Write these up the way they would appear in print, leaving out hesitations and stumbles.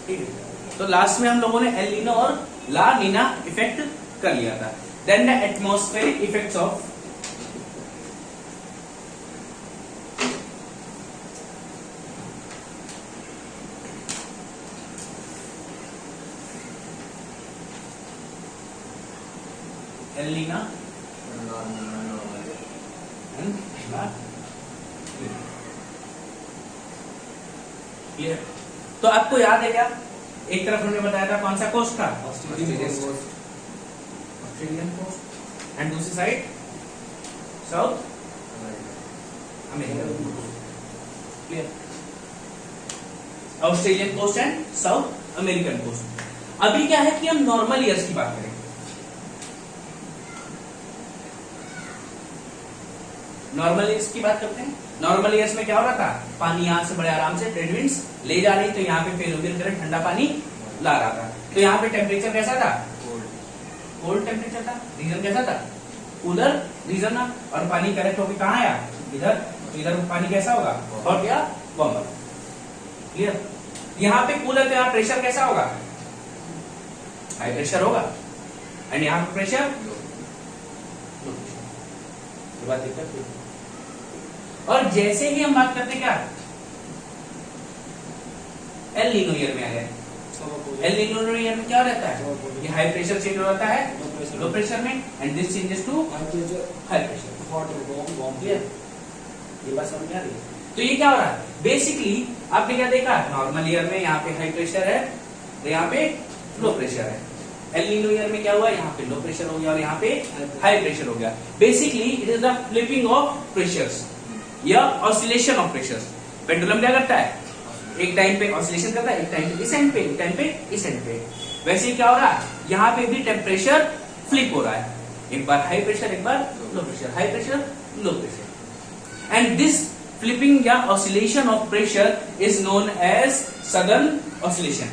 ठीक है। तो लास्ट में हम लोगों ने एल नीनो और ला नीना इफेक्ट कर लिया था। Then the atmospheric effects of El Nina clear. तो आपको याद है क्या, एक तरफ हमने बताया था कौन सा कोस्ट था, ऑस्ट्रेलियन कोस्ट, एंड दूसरी side South American coast. Clear, Australian coast and South American coast. अभी क्या है कि हम नॉर्मल ईयर्स की बात करेंगे। नॉर्मल ईयर्स की बात करते हैं। नॉर्मल ईयर्स में क्या हो रहा था, पानी यहां से बड़े आराम से ट्रेड विंड्स ले जा रही, तो यहाँ पे पेरुवियन करंट ठंडा पानी ला रहा था। तो यहाँ पे टेम्परेचर कैसा था, कोल्ड टेम्परेचर था। रीजन कैसा था, कूलर रीजन ना, और पानी करेक्ट होकर कहाँ आया, इधर। तो इधर पानी कैसा होगा, हॉट या वार्म। क्लियर। यहाँ पे कूलर, यहाँ प्रेशर कैसा होगा, हाई प्रेशर होगा, एंड यहाँ पे प्रेशर लो प्रेशर। बात दिक्कत। और जैसे ही हम बात करते हैं क्या, एल नीनो ईयर में आ गया। एल नीनो ईयर में क्या रहता है, ये हाई प्रेशर चेंज हो जाता है लो प्रेशर में, and this changes to high pressure, hot warm. Clear, ये बात समझ में आ रही है। तो ये क्या हो रहा है, बेसिकली आपने क्या देखा, नॉर्मल ईयर में यहाँ पे हाई प्रेशर है, तो यहाँ पे लो प्रेशर है। एल नीनो ईयर में क्या हुआ, यहाँ पे लो प्रेशर हो गया और यहाँ पे हाई प्रेशर हो गया। Basically it is the flipping of pressures या ऑसिलेशन ऑफ प्रेशर्स। पेंडुलम क्या करता है, एक टाइम पे ऑसिलेशन करता है, एक टाइम पे इस एंड पे, एक टाइम पे इस एंड पे। वैसे क्या हो रहा है, यहाँ पे भी टेम्परेचर फ्लिप हो रहा है, एक बार हाई प्रेशर, एक बार low pressure, high pressure low pressure. And this flipping या oscillation of pressure is known as southern oscillation.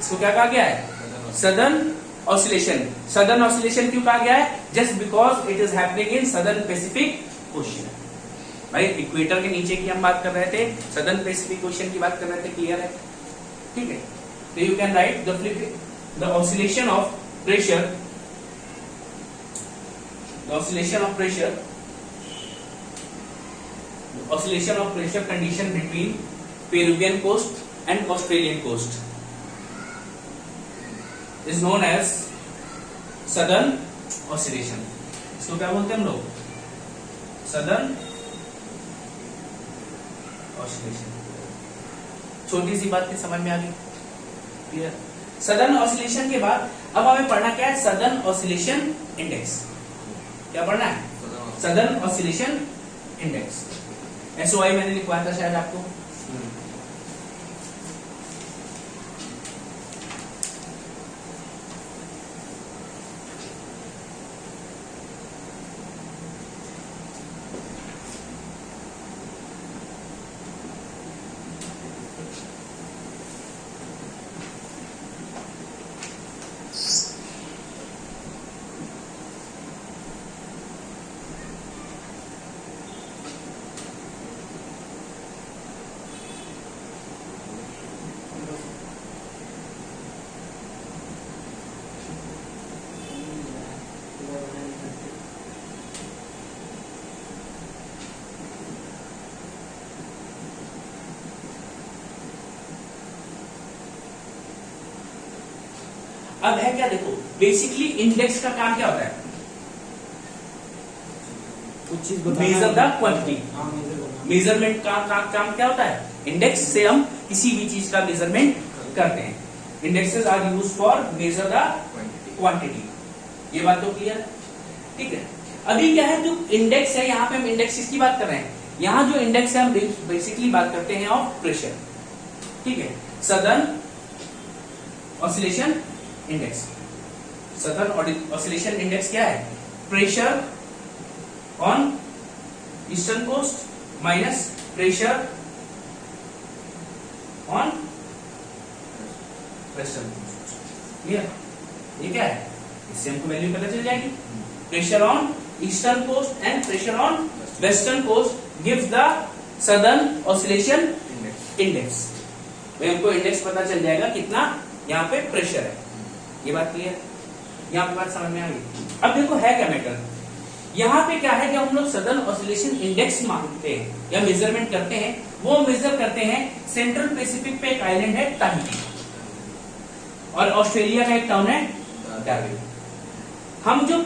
इसको क्या कहा गया है, सदर्न ऑसिलेशन। सदर्न ऑसिलेशन क्यों कहा गया है, just because it is happening in southern Pacific ocean. भाई इक्वेटर के नीचे की हम बात कर रहे थे, सदर्न पैसिफिक ओशियन की बात कर रहे थे। क्लियर है, ठीक है। तो you can write the oscillation of pressure, the oscillation of pressure, oscillation of pressure condition between Peruvian coast and Australian coast is known as southern oscillation। इसको क्या बोलते हैं हम लोग, southern oscillation। छोटी सी बात की समझ में आ गई, क्लियर। सदर्न ऑसिलेशन के बाद अब हमें पढ़ना क्या है, सदर्न ऑसिलेशन इंडेक्स। क्या पढ़ना है, सदर्न ऑसिलेशन इंडेक्स। SOI मैंने लिखवाया था शायद आपको। अब है क्या, देखो बेसिकली इंडेक्स का काम क्या होता है, कुछ चीज मेजर द क्वांटिटी। मेजरमेंट का काम क्या होता है, इंडेक्स से हम किसी भी चीज का मेजरमेंट करते हैं। Indexes are use for measure the quantity. ये बात तो क्लियर है, ठीक है। अभी क्या है, जो इंडेक्स है, यहाँ पे हम इंडेक्स की बात कर रहे हैं। यहाँ जो इंडेक्स है हम बेसिकली बात करते हैं ऑफ प्रेशर, ठीक है। Southern oscillation index, southern oscillation index क्या है, pressure on eastern coast minus pressure on western coast. Clear, ये क्या है, इससे हमको वैल्यू पता चल जाएगी। Pressure on eastern coast and pressure on western coast gives the southern oscillation index. भाई हमको इंडेक्स पता चल जाएगा कितना यहाँ पे प्रेशर है। ये बात क्लियर, यहाँ पे बात समझ में आ गई। अब देखो है क्या मैटर, यहाँ पे क्या है कि हम लोग सदर्न ऑसिलेशन इंडेक्स मांगते हैं या मेजरमेंट करते हैं, वो मेजर करते हैं सेंट्रल पैसिफिक पे एक आइलैंड है ताहिती, और ऑस्ट्रेलिया का एक टाउन है डार्विन। हम जो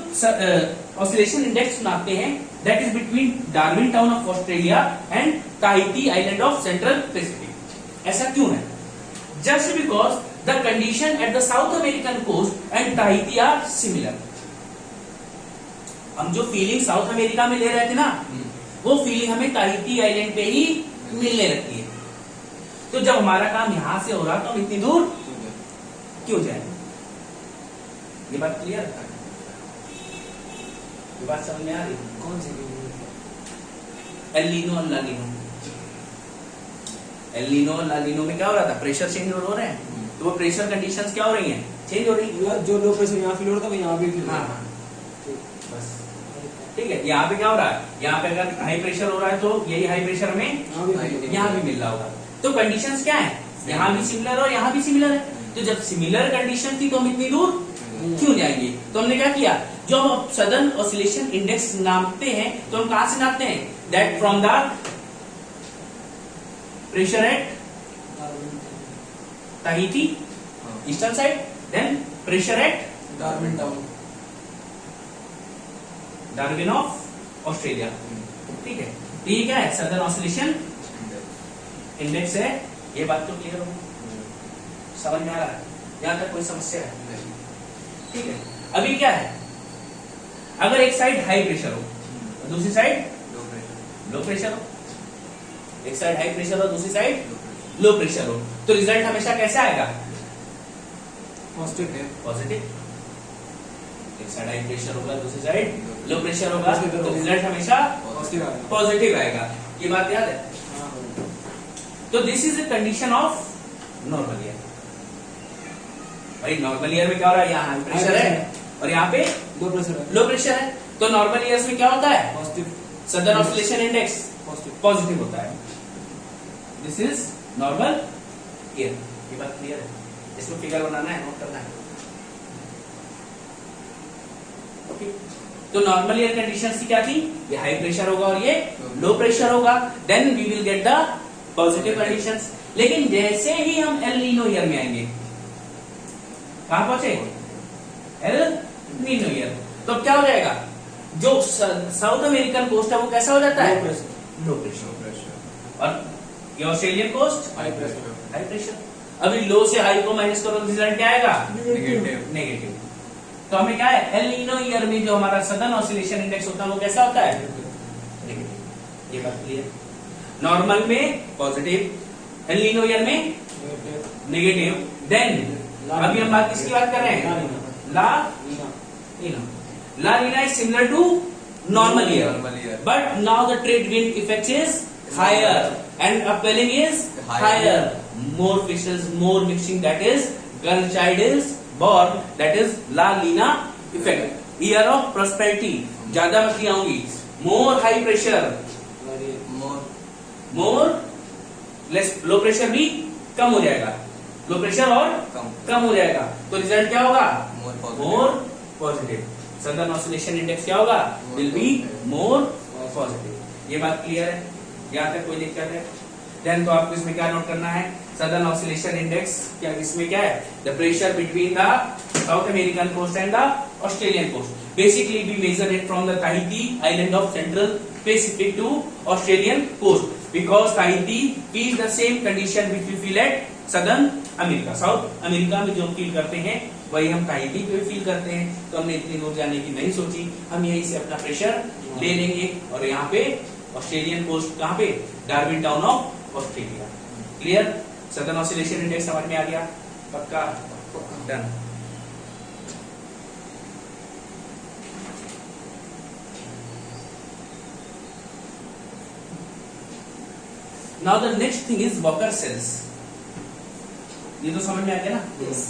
ऑसिलेशन इंडेक्स मापते हैं that is between Darwin town of Australia and Tahiti island of central Pacific. ऐसा क्यों है? Just because the condition at the South American coast and Tahiti are similar. हम जो फीलिंग साउथ अमेरिका में ले रहे थे ना, वो फीलिंग हमें ताहिती आइलैंड पे ही मिलने लगती है। तो जब हमारा काम यहां से हो रहा तो हम इतनी दूर क्यों जाए? ये बात क्लियर है? ये बात समझ में आ रही? कौन सी? एल नीनो और ला नीनो। एल नीनो और ला नीनो में क्या हो रहा था? प्रेशर चेंज हो रहे हैं, तो वो प्रेशर कंडीशंस क्या हो रही हैं? चेंज हो रही है। जो लो प्रेशर यहाँ फील हो रहा था वो यहाँ भी फील हो रहा है। बस ठीक है। यहाँ पे क्या हो रहा है? यहाँ पे अगर हाई प्रेशर हो रहा है तो यही हाई प्रेशर हमें यहाँ भी मिल रहा होगा। तो कंडीशंस क्या है? यहाँ भी सिमिलर और यहाँ भी सिमिलर है। तो जब सिमिलर कंडीशन थी तो हम इतनी दूर क्यों जाएंगे? तो हमने क्या किया, जो हम सदर्न ऑसिलेशन इंडेक्स नापते हैं तो हम कहां से नापते हैं? That from the pressure at Tahiti eastern side, then pressure at Darwin town, Darwin of Australia. ठीक है, तो ये क्या है? सदर्न ऑसिलेशन इंडेक्स है। ये बात तो क्लियर हो, समझ में आ रहा है? यहां तक कोई समस्या है? ठीक है। अभी क्या है, अगर एक साइड हाई प्रेशर हो और दूसरी साइड लो प्रेशर हो, एक साइड हाई प्रेशर और दूसरी साइड लो प्रेशर हो, तो रिजल्ट हमेशा कैसे आएगा? पॉजिटिव। एक साइड हाई प्रेशर होगा, दूसरी साइड लो प्रेशर होगा, तो रिजल्ट हमेशा पॉजिटिव आएगा। ये बात याद है? तो this is the condition of normal year. भाई नॉर्मल ईयर में क्या हो रहा है? यहाँ हाई प्रेशर है और यहाँ पे लो प्रेशर है। तो नॉर्मल ईयर्स में क्या होता है? Positive. Southern oscillation index positive होता है। This is normal year. ये बात क्लियर है? इसमें फिगर बनाना है, नोट करना है। ओके। तो नॉर्मल ईयर कंडीशंस की क्या थी? ये हाई प्रेशर होगा और ये लो प्रेशर होगा, then we will get the positive conditions. लेकिन जैसे ही हम एल नीनो ईयर में आएंगे, कहां पहुंचे? L Nino year. तो अब क्या हो जाएगा? जो साउथ अमेरिकन कोस्ट है वो कैसा हो जाता है? Low pressure. और ये ऑस्ट्रेलियन कोस्ट हाई प्रेशर। अभी लो से हाई को माइनस करो, रिजल्ट क्या आएगा? नेगेटिव। तो हमें क्या है? एल नीनो ईयर में जो हमारा सदर्न ऑसिलेशन इंडेक्स होता है वो कैसा होता है? नेगेटिव। ये बात क्लियर? नॉर्मल में पॉजिटिव, एल नीनो ईयर में नेगेटिव। देन अभी हम बात किसकी बात कर रहे हैं? ला नीना। ला Neena is similar to normal year, but now the trade wind effect is higher and upwelling is higher. More fishes, more mixing, that is girl child is born, that is La Nina effect. Year of prosperity, ज्यादा मछलियां होंगी। More high pressure, more less low pressure भी कम हो जाएगा, low pressure और कम हो जाएगा। तो रिजल्ट क्या होगा? More positive. Southern oscillation index क्या होगा? Will be more positive. ये बात क्लियर है? यहाँ तक कोई दिक्कत है? देन तो आपको इसमें क्या नोट करना है? सदर्न ऑसिलेशन इंडेक्स क्या, इसमें क्या है? The pressure between the South American coast and the Australian coast. Basically we measure it from the Tahiti island of central Pacific to Australian coast, because Tahiti feel the same condition which we feel at southern America. South America में जो feel करते हैं वही हम Tahiti पे feel करते हैं। तो हमने इतनी दूर जाने की नहीं सोची, हम यहीं से अपना प्रेशर ले लेंगे। और यहाँ पे ऑस्ट्रेलियन कोस्ट कहाँ पे? Darwin town of Australia. Clear? Southern oscillation index समझ में आ गया? पक्का? Done. Now the next thing is Walker cells. ये तो समझ में आ गया ना? Yes.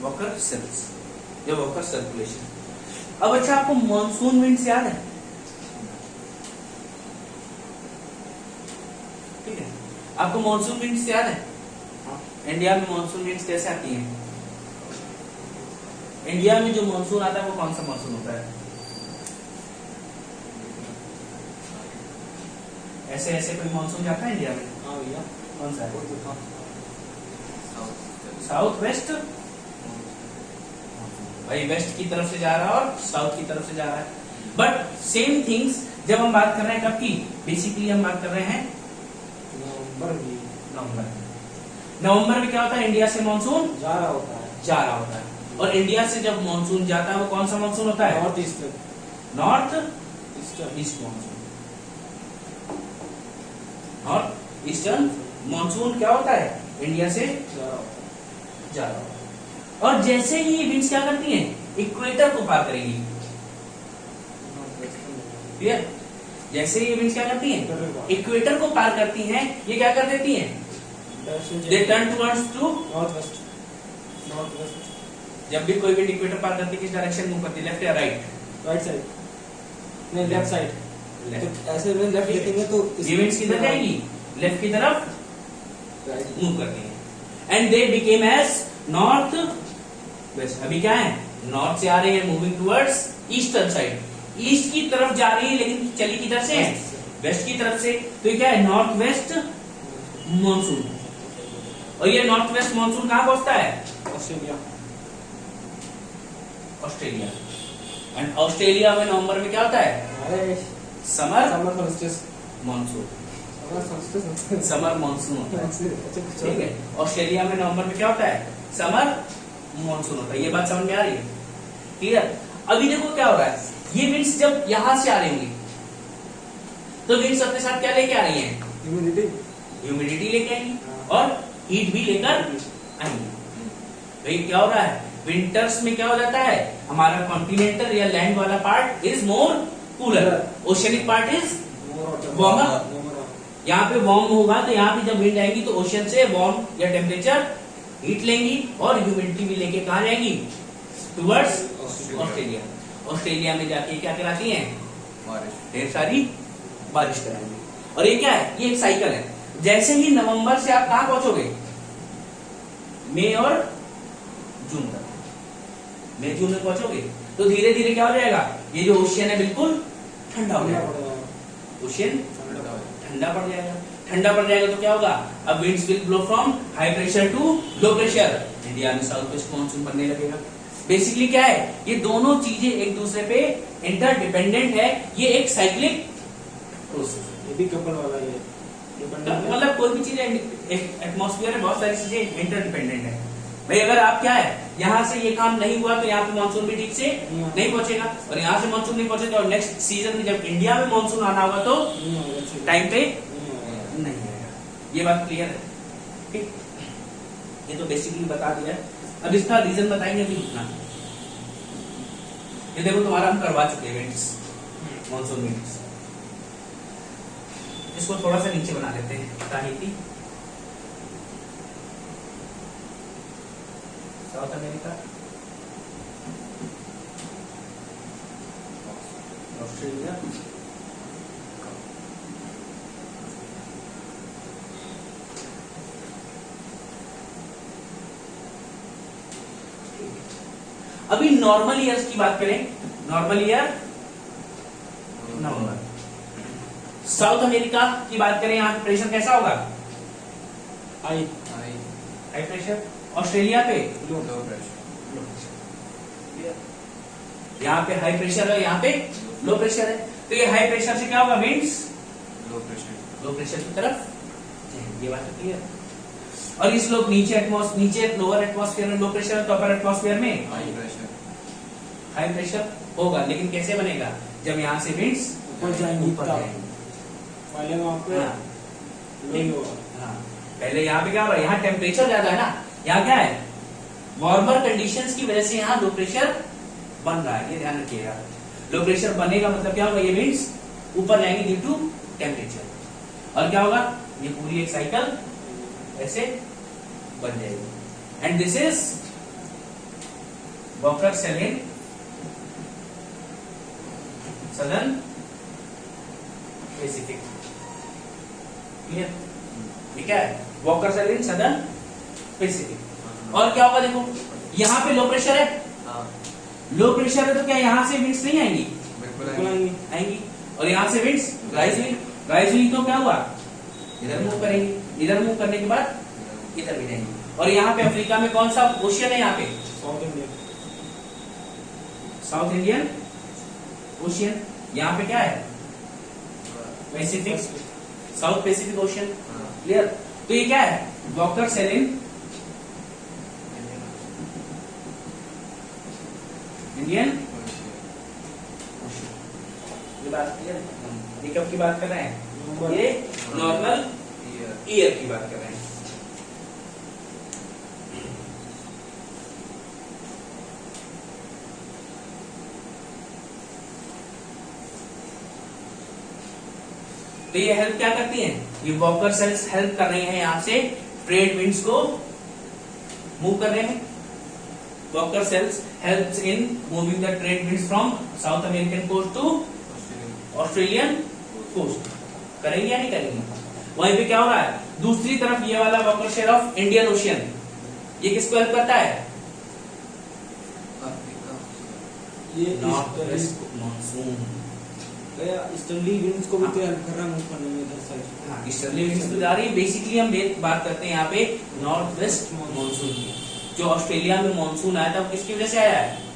वॉकर सेल्स, या वॉकर सर्कुलेशन। अब अच्छा, आपको मॉनसून विंड्स याद है? ठीक है, आपको मॉनसून विंड्स याद है? इंडिया में मॉनसून विंड्स कैसे आती हैं? इंडिया में जो मॉनसून आता है वो कौन सा मॉनसून होता है? ऐसे ऐसे कोई मॉनसून जाता है इंडिया में? हाँ भैया, कौन सा है? वो तो था। साउथ वेस्ट, भाई वेस्ट की तरफ से जा रहा है और साउथ की तरफ से जा रहा है। बट सेम थिंग्स जब हम बात कर रहे हैं कब की, बेसिकली हम बात कर रहे हैं नवंबर। नवंबर में क्या होता है? इंडिया से मॉनसून जा रहा होता है, जा रहा होता है, और इंडिया से जब मॉनसून जाता है वो कौन सा मॉनसून होता है? North eastern, north eastern, east monsoon. North eastern monsoon क्या होता है? इंडिया से जा रहा होता है। जा रहा होता है, और जैसे ही ये विंड्स क्या करती हैं? इक्वेटर को पार करेंगी। क्लियर? जैसे ही ये विंड्स क्या करती हैं? इक्वेटर को पार करती हैं, ये क्या कर देती हैं? They turn towards to north west, north west. जब भी कोई विंड इक्वेटर पार करती है किस डायरेक्शन मूव करती है? लेफ्ट या राइट? राइट साइड, नहीं लेफ्ट साइड। लेफ्ट। तो ऐसे में लेफ्ट देखेंगे तो ये विंड्स किधर जाएगी? लेफ्ट की तरफ राइट मूव करती है, and they became as north west. अभी क्या है? नॉर्थ से आ रही है, moving towards eastern side, east की तरफ जा रही है, लेकिन चली किधर से है? वेस्ट की तरफ से। तो ये क्या है? North west monsoon. और ये नॉर्थ वेस्ट मॉनसून कहां पहुंचता है? Australia, Australia. एंड ऑस्ट्रेलिया में नवंबर में क्या होता है? अरे summer summer solstice, monsoon, summer solstice, summer monsoon होता है। अच्छा ठीक है, ऑस्ट्रेलिया में नवंबर में क्या होता है? समर मॉनसून होता है। ये बात समझ में आ रही है? क्लियर? अभी देखो क्या हो रहा है, ये विंड्स जब यहां से आ रही होंगी तो विंड्स अपने साथ क्या लेके आ रही हैं? ह्यूमिडिटी, ह्यूमिडिटी लेके आएंगी और हीट भी लेकर आएंगी। भाई क्या हो रहा है? विंटर्स में क्या हो जाता है? हमारा कॉन्टिनेंटल या लैंड वाला part is more cooler, oceanic part is warmer. यहाँ पे वार्म होगा तो यहाँ पे जब विंड आएगी तो ओशियन से वार्म या टेम्परेचर हीट लेंगी और ह्यूमिडिटी भी लेके कहा जाएंगी? Towards Australia. ऑस्ट्रेलिया में जाके क्या कराती हैं? बारिश, ढेर सारी बारिश कराएंगे। और ये क्या है? ये एक साइकिल है। जैसे ही नवंबर से आप कहां पहुंचोगे? मई और जून तक। मई जून में पहुंचोगे तो धीरे धीरे क्या हो जाएगा? ये जो ओशियन है बिल्कुल ठंडा हो जाएगा, ओशियन ठंडा पड़ जाएगा। ठंडा पड़ जाएगा तो क्या होगा? अब winds will blow from high pressure to low pressure. India में साउथ वेस्ट मॉनसून बनने लगेगा। बेसिकली क्या है? ये दोनों चीजें एक दूसरे पे इंटरडिपेंडेंट है। ये एक साइक्लिक प्रोसेस है। ये भी कपल वाला है, मतलब कोई भी चीज एटमॉस्फेयर में बहुत सारी चीजें इंटरडिपेंडेंट है। भाई अगर आप क्या है, यहाँ से ये काम नहीं हुआ तो यहाँ पे मानसून भी ठीक से नहीं पहुंचेगा, और यहाँ से मानसून नहीं पहुंचेगा और नेक्स्ट सीजन में जब इंडिया में मानसून आना होगा तो टाइम पे नहीं आएगा। ये बात क्लियर है? ठीक, ये तो बेसिकली बता दिया। अब इसका रीजन बताएंगे अभी इतना। ये देखो तुम्हारा हम करवा चुके हैं इवेंट्स, मानसून इवेंट्स। इसको थोड़ा सा नीचे बना लेते हैं। ताहिती, साउथ अमेरिका, ऑस्ट्रेलिया, अभी नॉर्मल ईयर्स की बात करें, नॉर्मल ईयर नवंबर। साउथ अमेरिका की बात करें, यहाँ प्रेशर कैसा होगा? High, high pressure. ऑस्ट्रेलिया पे लो प्रेशर, यहाँ पे हाई प्रेशर है, यहाँ पे लो प्रेशर है। तो ये हाई प्रेशर से क्या होगा? Winds low pressure, low pressure की तरफ, ये बात तो क्लियर। और इस लोग नीचे लोअर एटमॉस्फेयर में लो प्रेशर है तो अपर एटमॉस्फेयर में हाई प्रेशर, हाई प्रेशर होगा। लेकिन कैसे बनेगा? जब यहाँ से विंड्स ऊपर जाएंगी ऊपर तब। जाएंगी। पहले वहाँ पे हाँ। नहीं होगा, हाँ, पहले यहाँ पे क्या हो रहा है? यहाँ टेम्परेचर ज्यादा है ना, यहाँ क्या है? वार्मर कंडीशंस की वजह से यहाँ लो प्रेशर बन रहा है। ये ध्यान रखिएगा, लो प्रेशर बनेगा मतलब क्या होगा? ये विंड्स ऊपर जाएंगे ड्यू टू टेम्परेचर। और क्या होगा? ये पूरी एक साइकिल ऐसे बन जाएगी। And this is Walker cell in southern Pacific. Clear? ये क्या है? Walker cell in southern Pacific. और क्या होगा देखो, यहाँ पे लो प्रेशर है, हाँ लो प्रेशर है तो क्या यहाँ से विंड्स नहीं आएंगी? बिल्कुल बिल्कुल आएंगे। आएंगी। आएंगी। और यहाँ से विंड्स राइज हुई तो क्या हुआ? इधर मूव करेंगे, इधर मूव करने के बाद इधर भी जाएंगे। और यहाँ पे अफ्रीका में कौन सा ओशियन है? यहाँ पे South India. South Indian Ocean. यहाँ पे क्या है? Pacific, South Pacific Ocean. हाँ क्लियर? तो ये क्या है? Walker cell in Indian Ocean. ये बात क्लियर है? ये कब की बात कर रहे हैं? ये नॉर्मल ईयर की बात कर रहे हैं। तो ये हेल्प क्या करती हैं? ये वॉकर सेल्स हेल्प कर रही हैं यहाँ से ट्रेड विंड्स को मूव कर रहे हैं। Walker cells helps in moving the trade winds from South American coast to Australian coast. करेंगे या नहीं करेंगे? वहीं पे क्या हो रहा है? दूसरी तरफ ये वाला Walker shell of Indian Ocean, ये किसको हेल्प करता है? ये north west monsoon. Easterly winds को भी तो हेल्प कर रहा है मूव करने में इधर साइड। हाँ, ईस्टर्ली विंड्स तो जा रही है। बेसिकली हम बात करते हैं यहाँ पे नॉर्थ वेस्ट मॉनसून की। जो ऑस्ट्रेलिया में मॉनसून आया था वो किसकी वजह से आया है?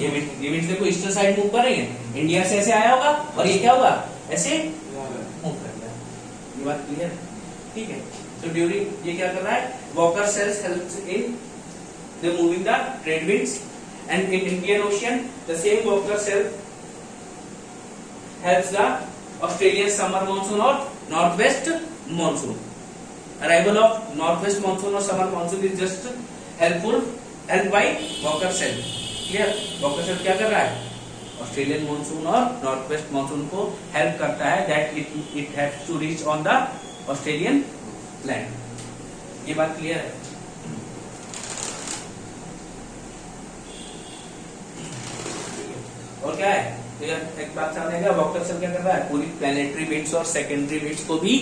ये विंड्स देखो ईस्टर्न साइड मूव कर रही है, इंडिया से ऐसे आया होगा और ये क्या होगा? ऐसे मूव कर गया। ये बात क्लियर है? ठीक है। तो ड्यूरिंग ये क्या कर रहा है? Walker cells helps in the moving the trade winds and in Indian Ocean the same Walker cell helps the Australian summer monsoon or northwest monsoon. Arrival of northwest monsoon or summer monsoon is just helped by Walker cell. Clear? Walker cell क्या कर रहा है? Australian monsoon और northwest monsoon को help करता है that it has to reach on the Australian land. ये बात क्लियर है? और क्या है? तो एक बात सामने आएगा, वॉकर सेल क्या कर रहा है? पूरी प्लैनेटरी विंड्स और सेकेंडरी विंड्स को भी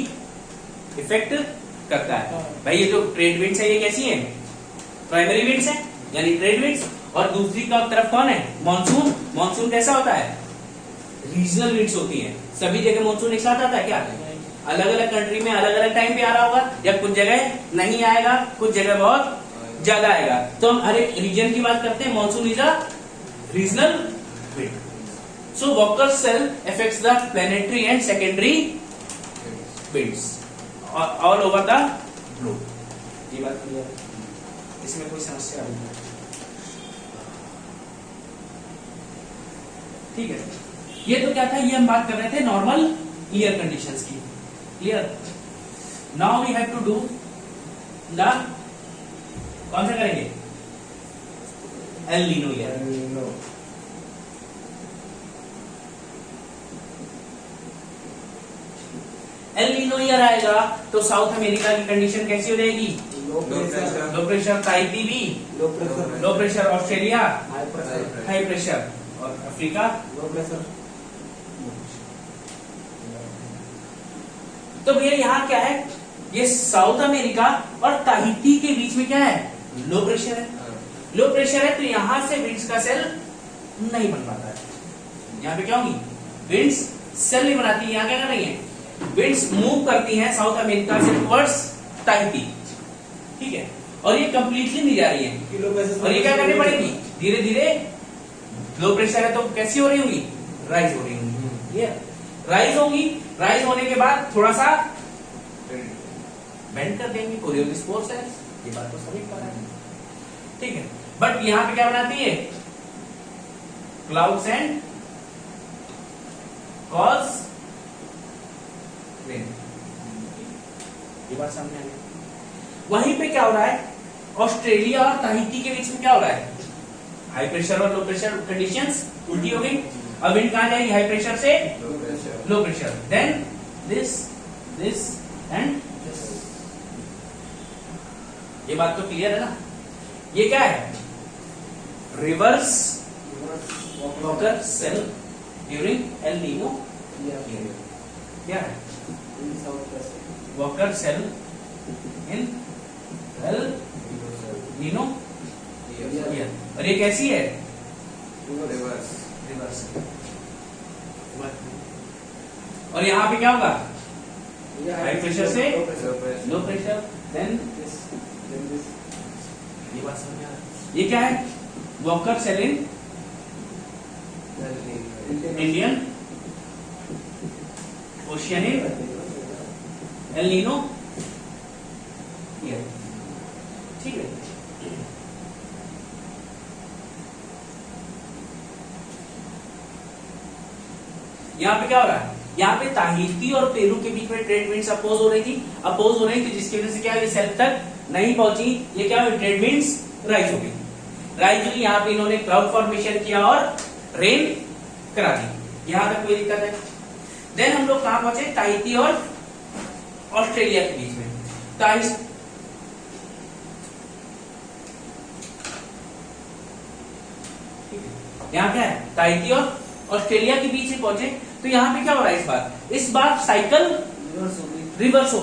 इफेक्ट करता है। भाई ये जो ट्रेड विंड्स है ये कैसी हैं? प्राइमरी विंड्स हैं, यानी ट्रेड विंड्स। और दूसरी का तरफ कौन है? मॉनसून। मॉनसून कैसा होता है? रीजनल विंड्स होती हैं। सभी जगह मॉनसून एक साथ आता है क्या? अलग अलग कंट्री में अलग अलग टाइम पे आ रहा होगा, या कुछ जगह नहीं आएगा, कुछ जगह बहुत ज्यादा आएगा। तो हम हर एक रीजन की बात करते हैं। Monsoon is a regional wind. So Walker cell affects the planetary and secondary winds all over the globe. ये बात क्लियर है? इसमें कोई समस्या नहीं? ठीक है। ये तो क्या था? ये हम बात कर रहे थे नॉर्मल ईयर कंडीशंस की। Clear? Now we have to do the कौन सा करेंगे? El Nino year. El Nino year आएगा तो साउथ अमेरिका की कंडीशन कैसी हो जाएगी? लो प्रेशर। ताइती भी low pressure. Australia high pressure. और अफ्रीका लो प्रेशर। तो भैया यहाँ क्या है? ये साउथ अमेरिका और ताहिती के बीच में क्या है? लो प्रेशर है। लो प्रेशर है तो यहां से विंड्स का सेल नहीं बन पाता है। यहाँ पे क्या होगी? विंड्स सेल नहीं बनाती है। यहाँ क्या कर रही है? विंड्स मूव करती हैं साउथ अमेरिका से टुवर्ड्स ताहिती। ठीक है। और ये कंप्लीटली नहीं जा रही है। और ये क्या करनी पड़ेगी? धीरे धीरे लो प्रेशर है तो कैसी हो रही होगी? राइज हो रही होगी। ये राइज होगी। राइज होने के बाद थोड़ा सा बेंड कर देंगे कोरियोलिस फोर्स है। ये बात तो सभी पता है। ठीक है। बट यहां पे क्या बनाती है? Clouds and cause rain. ये बात सामने आ गई। वहीं पे क्या हो रहा है? ऑस्ट्रेलिया और ताहिती के बीच में क्या हो रहा है? हाई प्रेशर और लो प्रेशर कंडीशंस उल्टी हो गई। अब विंड कहां जाएगी? हाई प्रेशर से low pressure. Then this and this. ये बात तो क्लियर है ना? ये क्या है? Reverse Walker cell during El Nino क्या है Walker cell in El Nino और ये कैसी है रिवर्स रिवर्स और यहाँ पे क्या होगा हाई प्रेशर से लो प्रेशर देन ये बात समझ आ रहा है ये क्या है Walker cell in Indian oceanic El Nino ठीक है। यहाँ पे क्या हो रहा है यहाँ पे ताहिती और पेरू के बीच में ट्रेड विंड्स अपोज हो रही थी जिसकी वजह से क्या ये सेल तक नहीं पहुंची। ये क्या हुई ट्रेड विंड्स राइज हो गई यहाँ पे इन्होंने क्लाउड फॉर्मेशन किया और रेन करा दी। यहां तक कोई दिक्कत है। देन हम लोग कहां पहुंचे ताहिती और ऑस्ट्रेलिया के बीच में। यहाँ क्या है ताहिती और ऑस्ट्रेलिया के बीच में पहुंचे तो यहाँ पे क्या हो रहा है इस बार साइकिल रिवर्स हो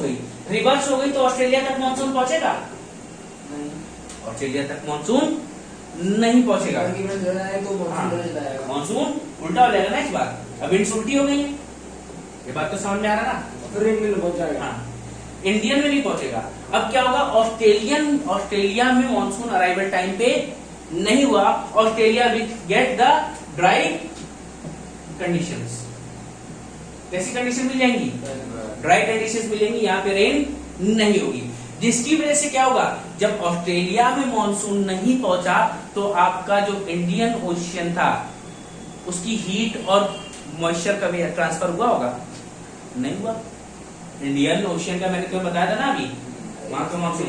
गई तो ऑस्ट्रेलिया तक मानसून पहुंचेगा ऑस्ट्रेलिया तक मानसून नहीं पहुंचेगा मानसून उल्टा हो जाएगा ना इस बार। अब विंड्स उल्टी हो गई है ये बात तो समझ में आ रहा ना। हाँ इंडियन में नहीं पहुंचेगा। अब क्या होगा ऑस्ट्रेलिया में मानसून अराइवल टाइम पे नहीं हुआ। Australia will get the dry conditions. कैसी कंडीशन मिल जाएंगी ड्राई कंडीशंस मिलेंगी। यहाँ पे रेन नहीं होगी जिसकी वजह से क्या होगा जब ऑस्ट्रेलिया में मानसून नहीं पहुंचा तो आपका जो इंडियन ओशियन था उसकी हीट और मॉइस्चर कभी ट्रांसफर हुआ होगा नहीं हुआ। इंडियन ओशियन का मैंने तुम्हें बताया था ना अभी वहां का मानसून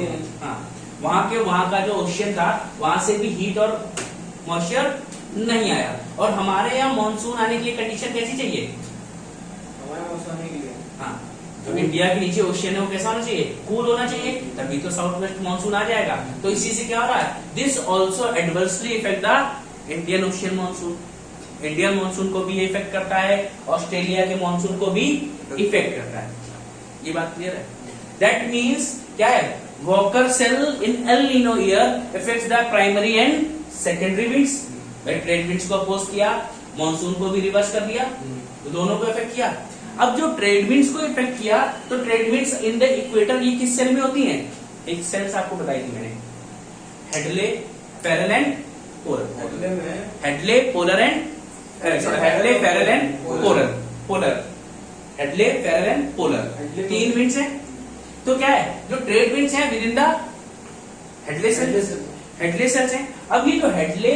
वहां का जो ओशियन था वहां से भी हीट और मॉइस्चर नहीं आया। और हमारे यहाँ मानसून आने के लिए कंडीशन कैसी चाहिए हाँ तो इंडिया के नीचे ओशियन है वो कैसा होना चाहिए कूल होना चाहिए तभी तो साउथ वेस्ट मानसून आ जाएगा। तो इसी से क्या हो रहा है this also adversely effect the Indian ocean monsoon. Indian monsoon को भी इफेक्ट करता है ऑस्ट्रेलिया के मानसून को भी इफेक्ट करता है। ये बात क्लियर है। दैट मीन्स क्या है Walker cell in El Nino year effects the primary and secondary winds. Trade winds को अपोज किया मानसून को भी रिवर्स कर दिया तो दोनों को इफेक्ट किया। अब जो ट्रेड विंड्स को इफेक्ट किया तो trade winds in the equator ये किस सेल में होती हैं एक सेल्स आपको बताई थी मैंने Hadley Ferrel and polar. Hadley polar and Hadley Ferrel and polar Hadley Ferrel and polar तीन विंड्स हैं। तो क्या है जो ट्रेड विंड्स हैं within the Hadley cells हैं। अब ये जो हेडले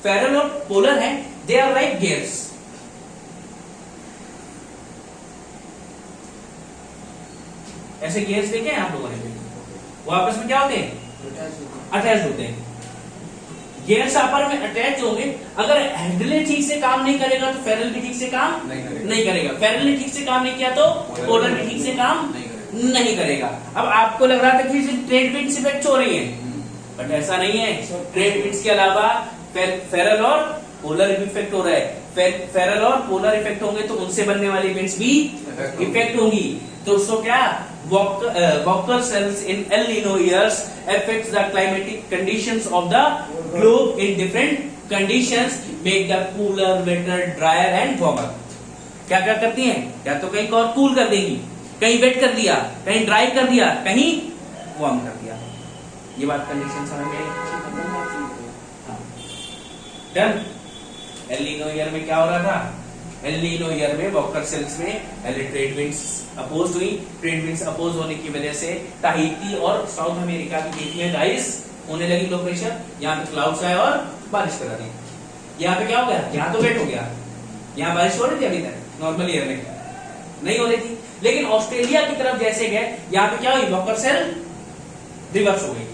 फेरल और पोलर हैं दे आर लाइक गियर्स। ऐसे गियर्स देखे हैं आप लोगों ने वो आपस में क्या होते हैं अटैच होते हैं। गियर्स आपस में अटैच होंगे। अगर हेडले ठीक से काम नहीं करेगा तो फेरल भी ठीक से काम नहीं करेगा। फेरल ने ठीक से काम नहीं किया तो पोलर भी ठीक से काम नहीं करेगा। अब आपको लग रहा था कि ट्रेड विंड्स इफेक्ट हो रही है बट ऐसा नहीं है। ट्रेड विंड्स के अलावा फेरल और पोलर भी इफेक्ट हो रहा है। फेरल और पोलर इफेक्ट होंगे तो उनसे बनने वाली विंड्स भी इफेक्ट होंगी। तो उसको क्या Walker cells in El Nino years affects the climatic conditions of the globe in different conditions make the cooler, wetter, drier and warmer। क्या क्या करती हैं या तो कहीं और कूल कर देंगी कहीं वेट कर दिया कहीं ड्राई कर दिया कहीं वार्म कर दिया। ये बात कंडीशन समझ में आई। डन। एल नीनो ईयर में क्या हो रहा था एल नीनो ईयर में वॉकर सेल्स में ट्रेड विंड्स अपोज हुई। ट्रेड विंड्स अपोज होने की वजह से ताहिती और साउथ अमेरिका के बीच में राइज होने लगी लो प्रेशर। यहाँ पे क्लाउड्स आए और बारिश करा दी। यहाँ पे क्या हो गया यहाँ तो वेट हो गया। यहाँ बारिश हो रही थी अभी तक नॉर्मल ईयर में नहीं हो रही थी लेकिन ऑस्ट्रेलिया की तरफ जैसे गए यहाँ पे क्या हुई वॉकर सेल रिवर्स हो गई।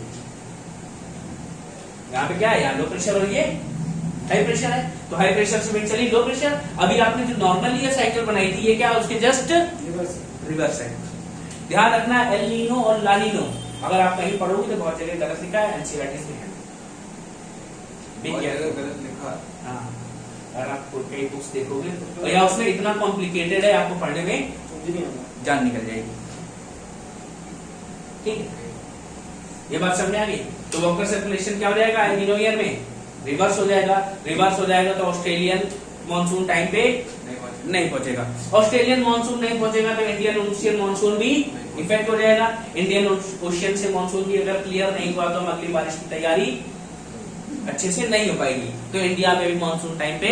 यहाँ पे क्या है यहाँ लो प्रेशर और ये हाई प्रेशर है तो हाई प्रेशर से विंड चली लो प्रेशर। अभी आपने जो नॉर्मल ईयर साइकिल बनाई थी ये क्या उसके जस्ट रिवर्स है। ध्यान रखना एल नीनो और ला नीनो अगर आप कहीं पढ़ोगे तो बहुत जगह गलत लिखा है एनसीईआरटी में। Be और careful. अगर गलत लिखा हाँ, अगर आप कई बुक्स देखोगे तो या उसमें इतना कॉम्प्लिकेटेड है, आपको पढ़ने में समझ नहीं आता। जान निकल जाएगी। ठीक है, ये बात समझ में आ गई। तो वॉकर सर्कुलेशन क्या हो जाएगा एल नीनो ईयर में? रिवर्स हो जाएगा। रिवर्स हो जाएगा तो ऑस्ट्रेलियन मॉनसून टाइम पे नहीं पहुंचेगा। ऑस्ट्रेलियन मॉनसून नहीं पहुंचेगा तो इंडियन ओशियन मॉनसून भी इफेक्ट हो जाएगा। इंडियन ओशियन से मॉनसून की अगर क्लियर नहीं हुआ तो हम अगली बारिश की तैयारी अच्छे से नहीं हो पाएगी, तो इंडिया में भी मॉनसून टाइम पे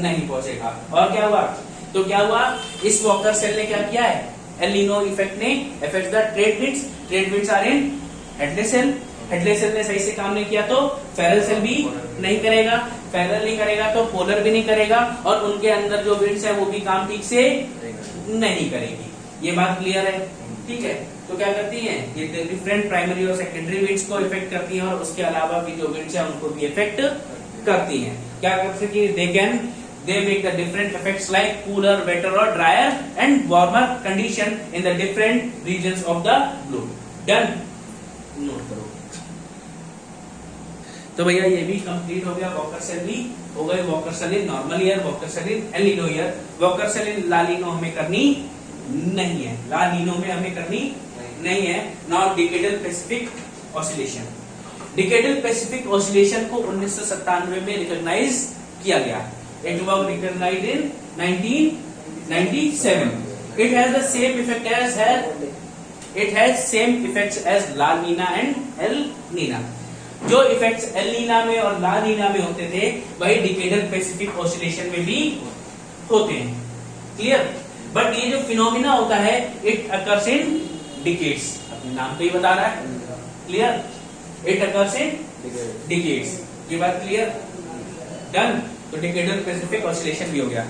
नहीं पहुंचेगा। और क्या हुआ? तो क्या हुआ, इस वॉकर सेल ने क्या किया है, एल नीनो इफेक्ट ने affect the trade winds. Trade winds are in Hadley cell. Hadley cell ने सही से काम नहीं किया तो फेरल सेल भी नहीं करेगा। फेरल नहीं करेगा तो पोलर भी नहीं करेगा, और उनके अंदर जो विंड्स है वो भी काम ठीक से नहीं करेगी। ये बात क्लियर है? ठीक है, तो क्या करती हैं ये डिफरेंट प्राइमरी और सेकेंडरी विंड्स को इफेक्ट करती हैं, और उसके अलावा भी जो विंड्स है उनको भी इफेक्ट करती हैं। क्या कर सकती है? they make the different effects like cooler, wetter or drier and warmer condition in the different regions of the globe. Done? Note करो। तो भैया ये भी कंप्लीट हो गया। वॉकर सेल भी हो गए। Walker cell in normal year, Walker cell in El Nino year. Walker cell in La Nino हमें करनी नहीं है, ला नीनो में हमें करनी नहीं है। Now decadal Pacific oscillation. Decadal Pacific oscillation को 1997 में रिकॉग्नाइज किया गया। It was recognized in 1997. It has the same effect as La Nina and El Nina. जो इफेक्ट्स एल नीना में और ला नीना में होते थे वही डिकेडल पैसिफिक ऑसिलेशन में भी होते हैं। क्लियर? बट ये जो फिनोमिना होता है इट अकर्स इन डिकेड्स, अपने नाम पे ही बता रहा है। Clear? It occurs in decades. ये बात क्लियर? डन? तो डिकेडल पैसिफिक ऑसिलेशन भी हो गया।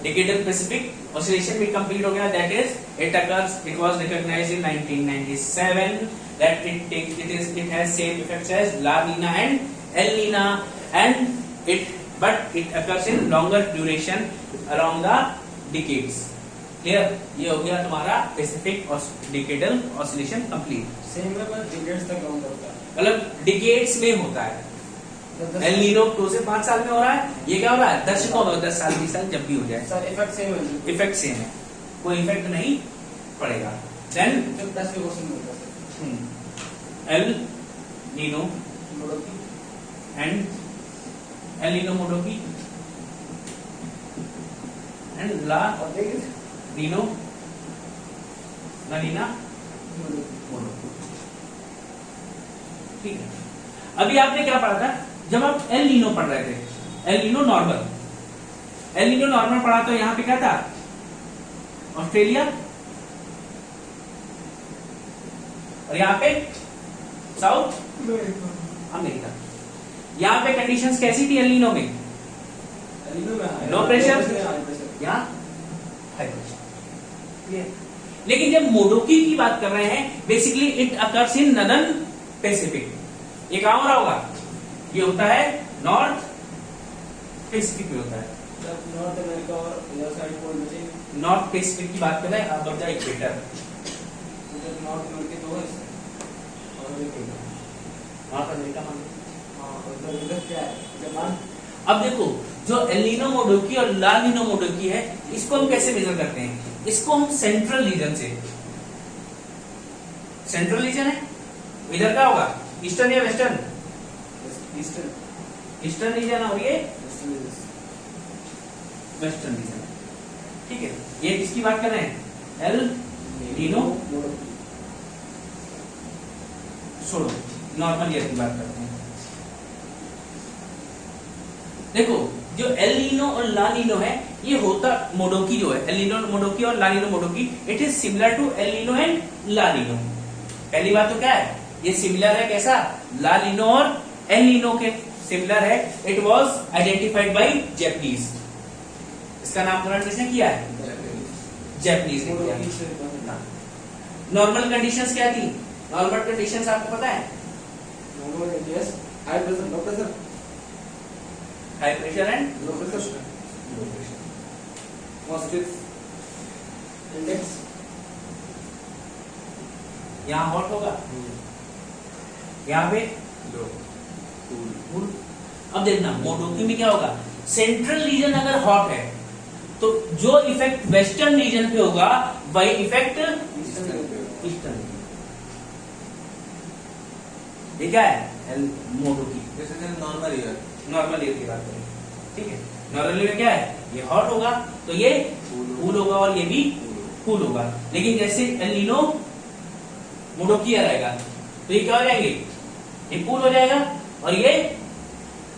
डिकेडल पैसिफिक ऑसिलेशन भी कंप्लीट हो गया। That is it was recognised in 1997 that it has same effects as La Nina and El Nina and it occurs in longer duration around the decades. Clear? ये हो गया तुम्हारा Pacific decadal oscillation complete. Same है पर decades तक count होता है, मतलब डिकेड्स में होता है। एल नीनो 2 से 5 साल में हो रहा है, ये क्या हो रहा है दशकों में, 10 साल 20 साल जब भी हो जाए। सर इफेक्ट सेम है, इफेक्ट सेम है, कोई इफेक्ट नहीं पड़ेगा। देन जो 10 के क्वेश्चन में होता है El Nino Modoki and El Nino Modoki and La और देखिए नीनो ला नीना मोडोकी। मोडोकी। ठीक है, अभी आपने क्या पढ़ा था जब आप एल नीनो पढ़ रहे थे? El Nino normal, El Nino normal पढ़ा तो यहां पे क्या था? ऑस्ट्रेलिया, और यहां पे साउथ अमेरिका। यहां पे कंडीशंस कैसी थी एल नीनो में? लो प्रेशर, यहां हाई प्रेशर। लेकिन जब मोडोकी की बात कर रहे हैं, basically it occurs in northern Pacific. ये कहां हो रहा होगा? ये होता है नॉर्थ पैसिफिक में होता है। नॉर्थ अमेरिका और इधर साइड कोल्ड में नॉर्थ पैसिफिक की बात कर रहे हैं, अब बचा इक्वेटर। नॉर्थ अमेरिका तो है और इक्वेटर। नॉर्थ अमेरिका मान लो। हां, और इधर क्या है? जापान। अब देखो, जो एल नीनो मोडोकी और ला नीनो मोडोकी है, इसको हम कैसे मेजर करते हैं? इसको हम सेंट्रल रीजन से, सेंट्रल रीजन है, इधर क्या होगा? ईस्टर्न या वेस्टर्न? ईस्टर्न ईस्टर्न रीजन और ये ईस्टर्न वेस्टर्न रीजन। ठीक है, ये किसकी बात कर रहे हैं? El Nino Modoki. छोड़ो, नॉर्मल ईयर की बात करते हैं। देखो, जो एल नीनो और ला नीनो है, ये होता मोडोकी जो है, एल नीनो मोडोकी और La Nino Modoki, it is similar to El Nino and La Nino. पहली बात तो क्या है? ये सिमिलर है। कैसा? ला नीनो और एल नीनो के सिमिलर है। It was identified by Japanese. इसका नामकरण किसने किया है? जैपनीज ने किया। नॉर्मल कंडीशंस क्या थी? नॉर्मल कंडीशंस आपको पता है? Normal yes, high pressure, low pressure, high pressure and low pressure, low pressure. Positive index. यहाँ हॉट होगा, यहाँ पे लो कूल कूल। अब देखना मोडोकी में क्या होगा, सेंट्रल रीजन अगर हॉट है तो जो इफेक्ट वेस्टर्न रीजन पे होगा वही इफेक्ट ईस्टर्न। ये क्या है मोडोकी, जैसे नॉर्मल ईयर नॉर्मल ईयर की बात करें, ठीक है। नॉर्मल ईयर क्या है, ये हॉट होगा तो ये कूल होगा और ये भी कूल होगा। लेकिन जैसे एल नीनो मोडोकी आएगा तो ये क्या हो जाएंगे, ये कूल हो जाएगा और ये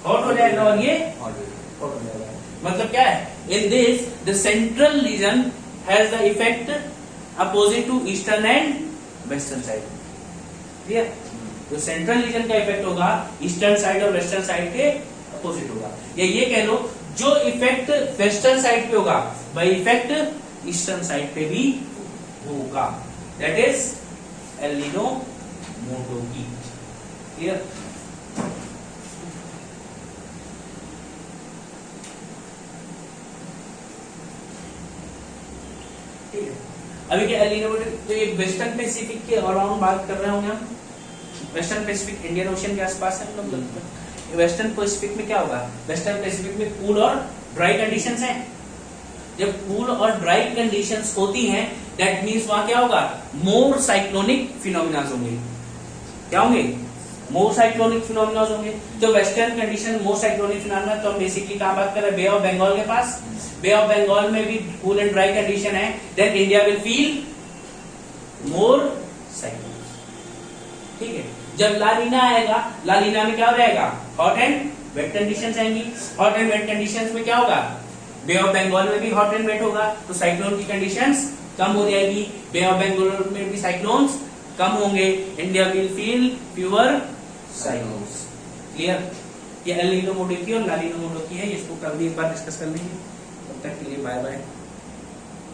हॉट हो जाएगा और ये हॉट हो जाएगा। मतलब क्या है, in this the central region has the effect opposite to eastern and western side. Clear, जो सेंट्रल रीजन का इफेक्ट होगा ईस्टर्न साइड और वेस्टर्न साइड के अपोजिट होगा। या ये कह लो जो इफेक्ट वेस्टर्न साइड पे होगा वही इफेक्ट ईस्टर्न साइड पे भी होगा। That is El Nino Modoki. Clear, ठीक है। अभी क्या एल नीनो मोडोकी, तो ये वेस्टर्न पैसिफिक के अराउंड बात कर रहे होंगे हम। वेस्टर्न पैसिफिक इंडियन ओशन के आसपास है हम लोग। वेस्टर्न पैसिफिक में क्या होगा, वेस्टर्न पैसिफिक में कूल और ड्राई कंडीशंस हैं। जब कूल और ड्राई कंडीशंस होती हैं दैट मींस वहां क्या होगा, मोर साइक्लोनिक फिनोमिना होंगे। क्या होंगे, मोर साइक्लोनिक फिनोमिना होंगे। जो वेस्टर्न कंडीशन मोर साइक्लोनिक फिनोमिना, तो हम बेसिकली कहां बात कर रहे हैं, बे ऑफ बंगाल के पास। बे ऑफ बंगाल में भी कूल एंड ड्राई कंडीशन है, then India will feel more cyclonic. ठीक है। जब लालीना आएगा, लालीना में क्या हो जाएगा, हॉट एंड वेट कंडीशंस आएंगी। हॉट एंड वेट कंडीशंस में क्या होगा, बे ऑफ बंगाल में भी हॉट एंड वेट होगा तो साइक्लोन की कंडीशंस कम हो जाएगी। बे ऑफ बंगाल में भी साइक्लोन्स कम होंगे, India will feel fewer cyclones. Clear, ये एल नीनो मोडोकी और ला नीनो मोडोकी है, इसको कल भी एक बार डिस्कस कर लेंगे। तब तक के लिए बाय बाय।